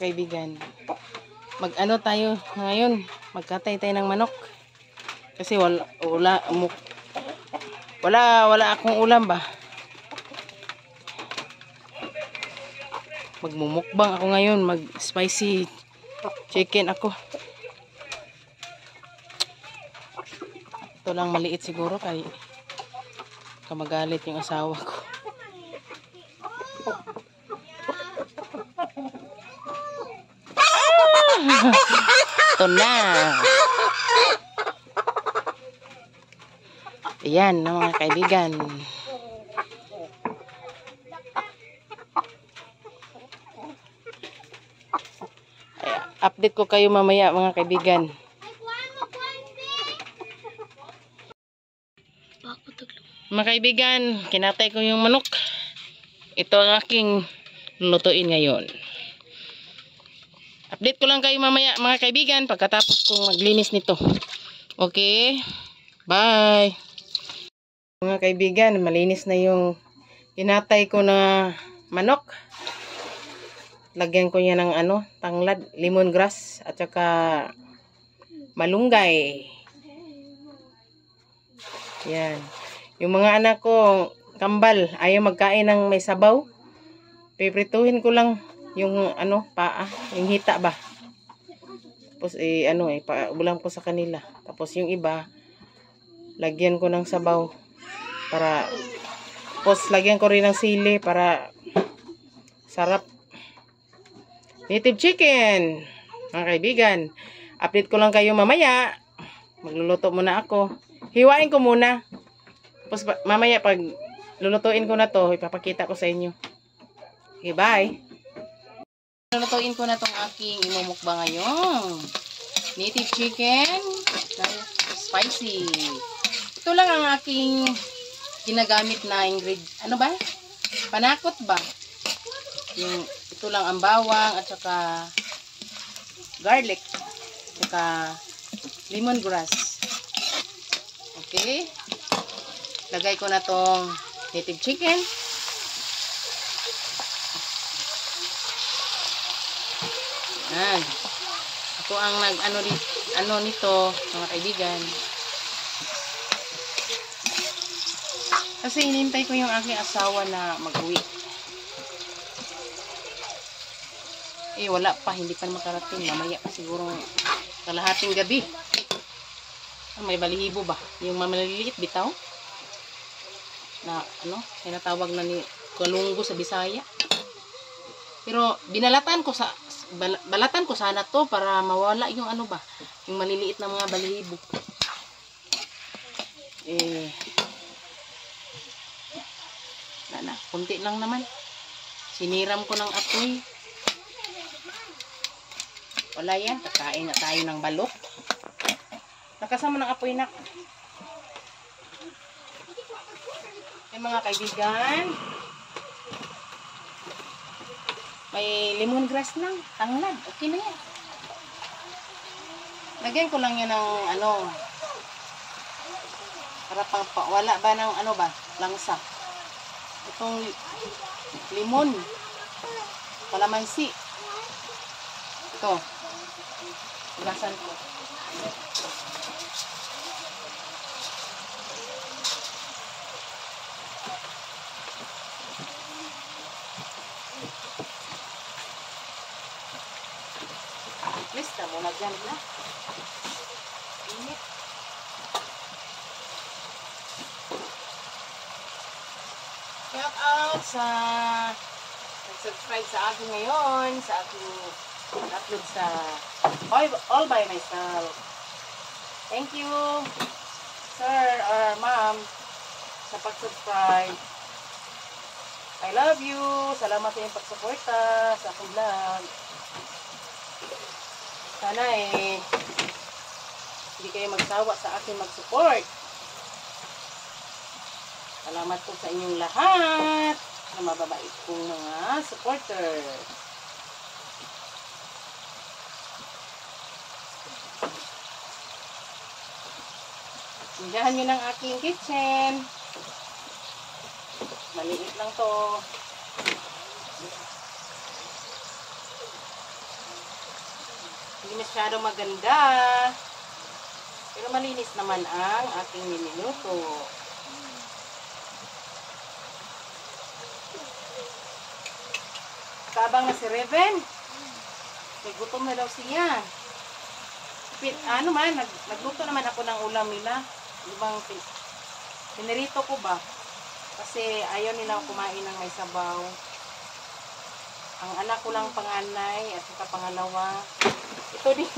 kaibigan. Mag-ano tayo ngayon? Magkatay tayo ng manok. Kasi wala akong ulam ba. Magmumukbang ako ngayon. Mag-spicy chicken ako. Ito lang maliit siguro kaya kamagalit yung asawa ko. Ito na. Ayan na mga kaibigan. Update ko kayo mamaya mga kaibigan. Mga kaibigan, kinatay ko yung manok. Ito ang aking lutuin ngayon. Update ko lang kayo mamaya mga kaibigan pagkatapos kong maglinis nito. Okay? Bye! Mga kaibigan, malinis na yung kinatay ko na manok. Lagyan ko niya ng tanglad, lemongrass at saka malunggay. Yan. Yung mga anak ko, kambal, ayaw magkain ng may sabaw. Piprituhin ko lang yung paa, yung hita ba. Tapos paulam ko sa kanila. Tapos yung iba, lagyan ko ng sabaw para tapos lagyan ko rin ng sili para sarap. Native chicken. Mga kaibigan, update ko lang kayo mamaya. Magluluto muna ako. Hiwain ko muna. Tapos mamaya pag lulutuin ko na to, ipapakita ko sa inyo. Okay, bye. Lulutuin ko na tong aking imumukbang ngayon. Native chicken. Spicy. Ito lang ang aking ginagamit na ingredient. Ano ba? Panakot ba? Ito lang ang bawang at saka garlic. At saka lemongrass. Okay? Lagay ko na tong native chicken. Yan. Ako ang nito, mga kaibigan. Kasi hinintay ko yung aking asawa na mag-uwi. Wala pa, hindi pa makarating. Mamaya pa siguro kalahating gabi. May balihibo ba? Yung maliliit bitaw? Na tinatawag na ni Kalunggo sa Bisaya. Pero balatan ko sana to para mawala yung yung maliliit na mga balihibo. Kunti lang naman. Siniram ko ng apoy. Wala yan, kakain na tayo ng balok. Nakasama ng apoy na. Mga kaibigan, may lemongrass lang, tanglad, okay na yan. Lagyan ko lang yan ng para wala ba ng langsa. Itong limon, kalamansi. Ito, ilasan ko. Lista mo na dyan na. Init. Shout out sa nag-subscribe sa akin ngayon, sa aking upload sa All by Myself. Thank you, sir or ma'am, sa pag-subscribe. I love you. Salamat sa iyong pagsuporta sa aking vlog. Sana hindi kayo magsawa sa akin mag-support. Salamat po sa inyong lahat na mababait kong mga supporter. Sindihan nyo ng aking kitchen. Maliit lang to. Hindi masyado maganda. Pero malinis naman ang aking niluluto. Kabang na si Reven. Nagutom na daw siya. Nagluto naman ako ng ulam nila. Ibang pinirito ko ba? Kasi ayaw nila kumain ng may sabaw. Ang anak ko lang panganay at saka pangalawa. Ito din,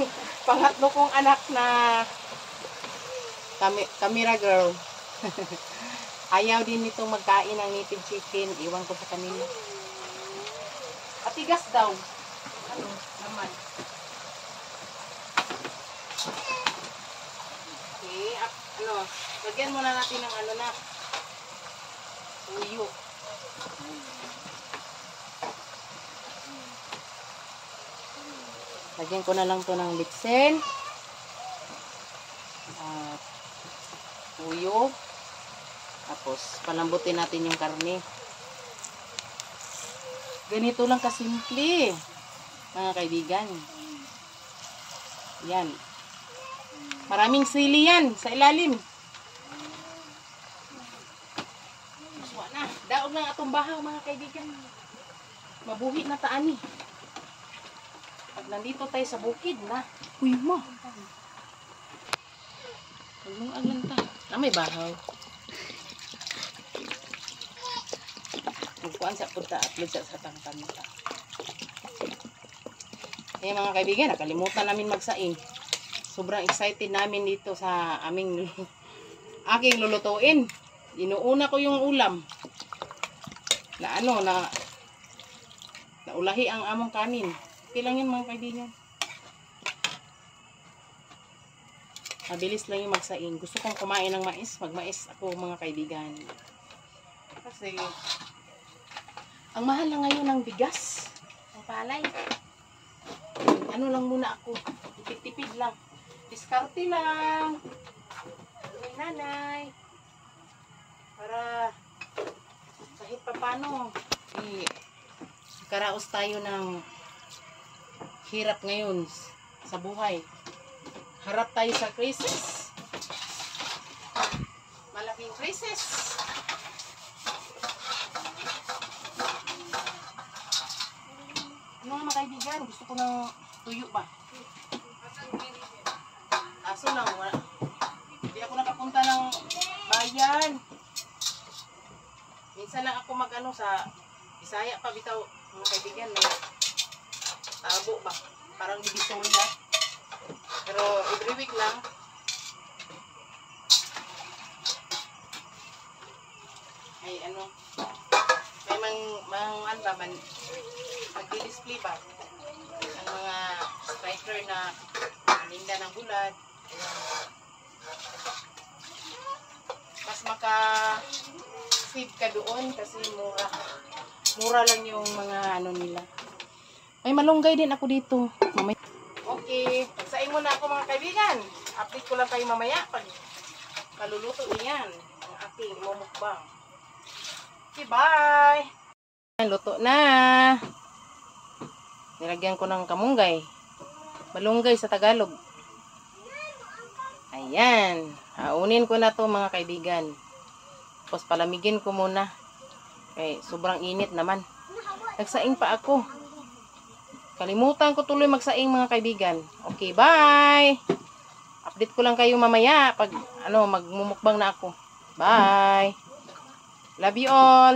pangatlo kong anak na camera girl. Ayaw din nitong magkain ng native chicken. Iwan ko sa kanila. Patigas daw. Ano naman. Okay, lagyan muna natin ng uyo. Lagyan ko na lang to ng bitsin. At uyo. Tapos palambutin natin yung karne. Ganito lang kasimple, mga kaibigan. Yan. Maraming sili yan sa ilalim. Maswa na. Daog lang atong bahaw, mga kaibigan. Mabuhi na taan eh. Pag nandito tayo sa bukid na. Uy mo. Tulungan lang ta. May bahaw. Kuan sa punta upload sa tangkanta. Eh mga kaibigan, nakalimutan namin magsaing. Sobrang excited namin dito sa aking lulutuin. Inuuna ko yung ulam. Na naulahi ang among kanin. Okay lang yun mga kaibigan. Mabilis lang yung magsaing. Gusto kong kumain ng mais. Magmais ako mga kaibigan. Kasi ang mahal na ngayon ng bigas. Ang palay. Ano lang muna ako. Tipid-tipid lang. Diskarte lang. May nanay. Para kahit pa paano karaos tayo ng hirap ngayon sa buhay. Harap tayo sa krisis. Malaking krisis. Ano nga mga kaibigan? Gusto ko ng tuyo ba? Aso lang. Hindi ako nakapunta ng bayan. Minsan lang ako sa Bisaya pa bitaw mga kaibigan. Tabo ba? Parang Divisoria. Pero every week lang. Ay may magdi-display ba ang mga striker na linda ng bulad. Mas maka-save ka doon kasi mura lang yung mga nila. May malunggay din ako dito. Okay, pagsaing muna ako mga kaibigan. Update ko lang kayo mamaya pag kaluluto niyan ang aking mumukbang. Okay, bye! Luto na! Nilagyan ko ng kamunggay. Malunggay sa Tagalog. Ayan. Haunin ko na to mga kaibigan. Tapos palamigin ko muna. Okay, sobrang init naman. Nagsaing pa ako. Kalimutan ko tuloy magsaing mga kaibigan. Okay, bye! Update ko lang kayo mamaya pag magmumukbang na ako. Bye! Love you all!